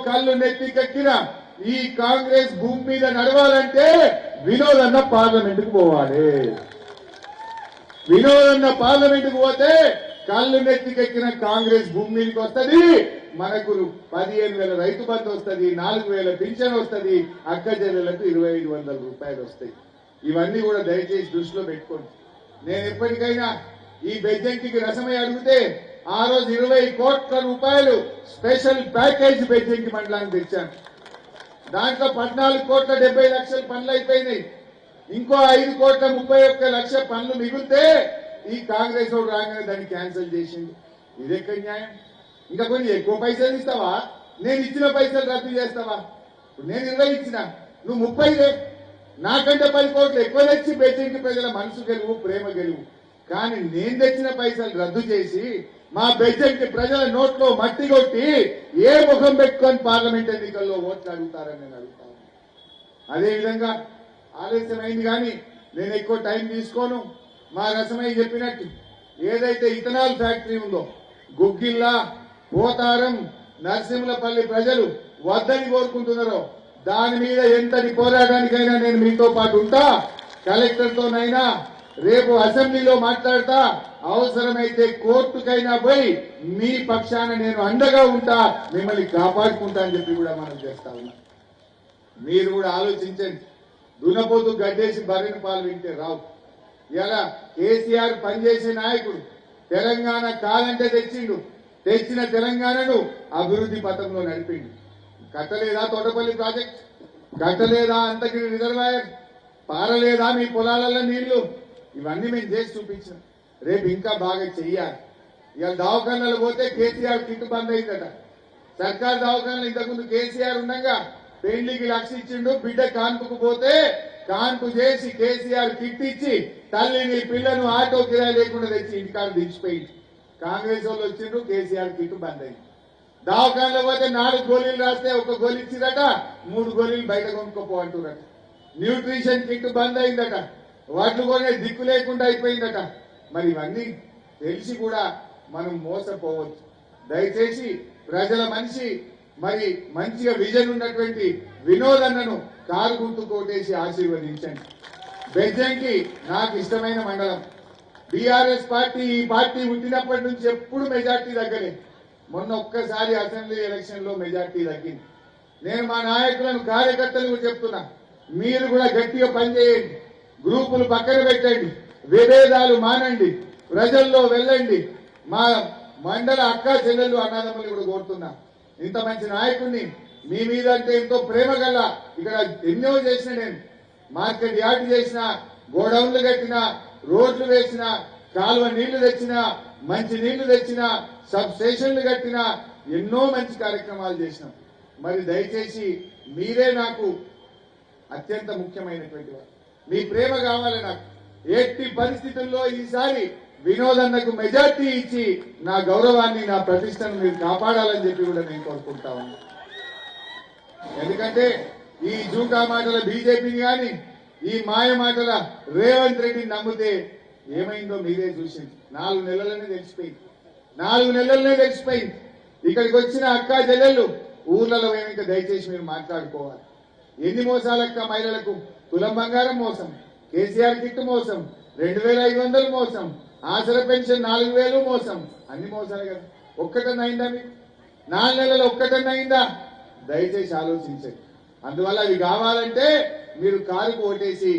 కళ్ళు నెత్తికెక్కిన ఈ కాంగ్రెస్ భూమి మీద నడవాలంటే వినోద్ అన్న పార్లమెంట్ కు పోవాలి. వినోద్ అన్న పార్లమెంట్ కు పోతే కళ్ళు నెత్తికెక్కిన కాంగ్రెస్ భూమి మీదకి వస్తుంది. మనకు 15,000 రైతు బంధు వస్తుంది, 4,000 పింఛన్ వస్తుంది, అక్క చెల్లెలకు 2,500 రూపాయలు వస్తాయి. ఇవన్నీ కూడా దయచేసి దృష్టిలో పెట్టుకోండి. నేను ఎప్పటికైనా ఈ బెజ్జంకికి రసమై అడిగితే ఆ రోజు 20 కోట్ల రూపాయలు స్పెషల్ ప్యాకేజ్ బెజ్జంకి మండలానికి తెచ్చాను. దాంట్లో 14 కోట్ల 70 లక్షల పనులు అయిపోయినాయి. ఇంకో 5 కోట్ల 31 లక్షల పనులు మిగిలితే ఈ కాంగ్రెస్ వాడు రాగానే దాన్ని క్యాన్సిల్ చేసింది. ఇదెక్కడ న్యాయం? ఇంకా కొన్ని ఎక్కువ పైసలు ఇస్తావా? నేను ఇచ్చిన పైసలు రద్దు చేస్తావా? నేను 20 ఇచ్చిన, నువ్వు 30 నాకంటే 10 కోట్లు ఎక్కువ తెచ్చి బెజ్జంకి ప్రజల మనసు గెలువు, ప్రేమ గెలువు. కానీ నేను తెచ్చిన పైసలు రద్దు చేసి మా బెజ్జంకి ప్రజల నోట్లో మట్టి కొట్టి ఏ ముఖం పెట్టుకొని పార్లమెంట్ ఎన్నికల్లో ఓట్లు అడుగుతారని నేను అడుగుతాను. అదేవిధంగా ఆలస్యమైంది కానీ నేను ఎక్కువ టైం తీసుకోను. మా రసమయ్య చెప్పినట్టు ఏదైతే ఇథనాల్ ఫ్యాక్టరీ ఉందో గుగ్గిల్లా, పోతారం, నరసింహలపల్లి ప్రజలు వద్దని కోరుకుంటున్నారో దాని మీద ఎంతటి పోరాటానికైనా నేను మీతో పాటు ఉంటా. కలెక్టర్తోనైనా రేపు అసెంబ్లీలో మాట్లాడతా, అవసరమైతే కోర్టుకైనా పోయి మీ పక్షాన నేను అండగా ఉంటా, మిమ్మల్ని కాపాడుకుంటా అని చెప్పి కూడా మనం చేస్తా ఉన్నాం. మీరు కూడా ఆలోచించండి. దున్నపోతు గడ్డేసి బర్రెన పాలు వింటే రావు. ఇలా కేసీఆర్ పనిచేసే నాయకుడు. తెలంగాణ కాదంటే తెచ్చిండు. తెచ్చిన తెలంగాణను అభివృద్ధి పథంలో నడిపిండు. కట్టలేదా తోటపల్లి ప్రాజెక్ట్? కట్టలేదా అంతగిరి రిజర్వాయర్? పారలేదా మీ పొలాలలో నీళ్లు? ఇవన్నీ మేము చేసి చూపించాం. రేపు ఇంకా బాగా చెయ్యాలి. ఇవాళ దవాఖానాలు పోతే కేసీఆర్ కిట్ బంద్ అయిందట. సర్కారు దవాఖానాలు ఇంతకుముందు కేసీఆర్ ఉండగా పెళ్లికి 1,00,000 ఇచ్చిండు. బిడ్డ కాన్పుకు పోతే కాన్పు చేసి కేసీఆర్ కిట్ ఇచ్చి తల్లిని పిల్లను ఆటో కిరాయి లేకుండా తెచ్చి ఇంటికాడ దించిపోయింది. కాంగ్రెస్ వాళ్ళు వచ్చిండ్రు, కేసీఆర్ కిట్ బంద్ అయింది. దవాఖానలో పోతే 4 గోళీలు రాస్తే 1 గోళీ ఇచ్చిరట, 3 గోళీలు బయట కొనుక్కోపో అంటున్నట. న్యూట్రిషన్ కిట్ బంద్ అయిందట. వాటిని కొనే దిక్కు లేకుండా అయిపోయిందట. మరి ఇవన్నీ తెలిసి కూడా మనం మోసపోవచ్చు. దయచేసి ప్రజల మనిషి, మరి మంచిగా విజన్ ఉన్నటువంటి వినోద్ అన్నను కారు గుర్తు కోటేసి ఆశీర్వదించండి. బెజ్జంకి నాకు ఇష్టమైన మండలం. బీఆర్ఎస్ పార్టీ ఈ పార్టీ పుట్టినప్పటి నుంచి ఎప్పుడు మెజార్టీ తగ్గలే. మొన్న ఒక్కసారి అసెంబ్లీ ఎలక్షన్ లో మెజార్టీ తగ్గింది. నేను మా నాయకులను, కార్యకర్తలకు చెప్తున్నా, మీరు కూడా గట్టిగా పనిచేయండి. గ్రూపులు పక్కన పెట్టండి, విభేదాలు మానండి, ప్రజల్లో వెళ్ళండి. మా మండల అక్క చెల్లెళ్ళు అన్నదమ్ములు కూడా కోరుతున్నా, ఇంత మంచి నాయకుడిని మీ మీద అంటే ఎంతో ప్రేమ గల, ఇక్కడ ఎన్నో చేసిన, నేను మార్కెట్ యార్డ్ చేసిన, గోడౌన్లు కట్టిన, రోడ్లు వేసిన, కాలువ నీళ్లు తెచ్చిన, మంచి నీళ్లు తెచ్చిన, సబ్ స్టేషన్లు కట్టిన, ఎన్నో మంచి కార్యక్రమాలు చేసినాం. మరి దయచేసి మీరే నాకు అత్యంత ముఖ్యమైనటువంటి వారు. మీ ప్రేమ కావాలి నాకు. ఎట్టి పరిస్థితుల్లో ఈసారి వినోద్ అన్నకు మెజార్టీ ఇచ్చి నా గౌరవాన్ని, నా ప్రతిష్టను మీరు కాపాడాలని చెప్పి కూడా నేను కోరుకుంటా ఉన్నాను. ఎందుకంటే ఈ జూకా మాటల బీజేపీని కానీ, ఈ మాయ మాటల రేవంత్ రెడ్డిని నమ్మితే ఏమైందో మీరే చూసింది. 4 నెలలనే తెలిసిపోయింది. 4 నెలలనే తెలిసిపోయింది. ఇక్కడికి వచ్చిన అక్కా చెల్లెళ్ళు ఊర్లలో వెనుక దయచేసి మీరు మాట్లాడుకోవాలి. ఎన్ని మోసాలక్క మహిళలకు? తులం బంగారం మోసం, కేసీఆర్ కిట్ మోసం, 2,500 మోసం, ఆసరా పెన్షన్ 4,000 మోసం. అన్ని మోసాలు కదా. ఒక్కటన్నా అయిందా మీకు? 4 నెలలు ఒక్కటన్నా అయిందా? దయచేసి ఆలోచించండి. అందువల్ల అవి కావాలంటే మీరు కారుకు ఓటేసి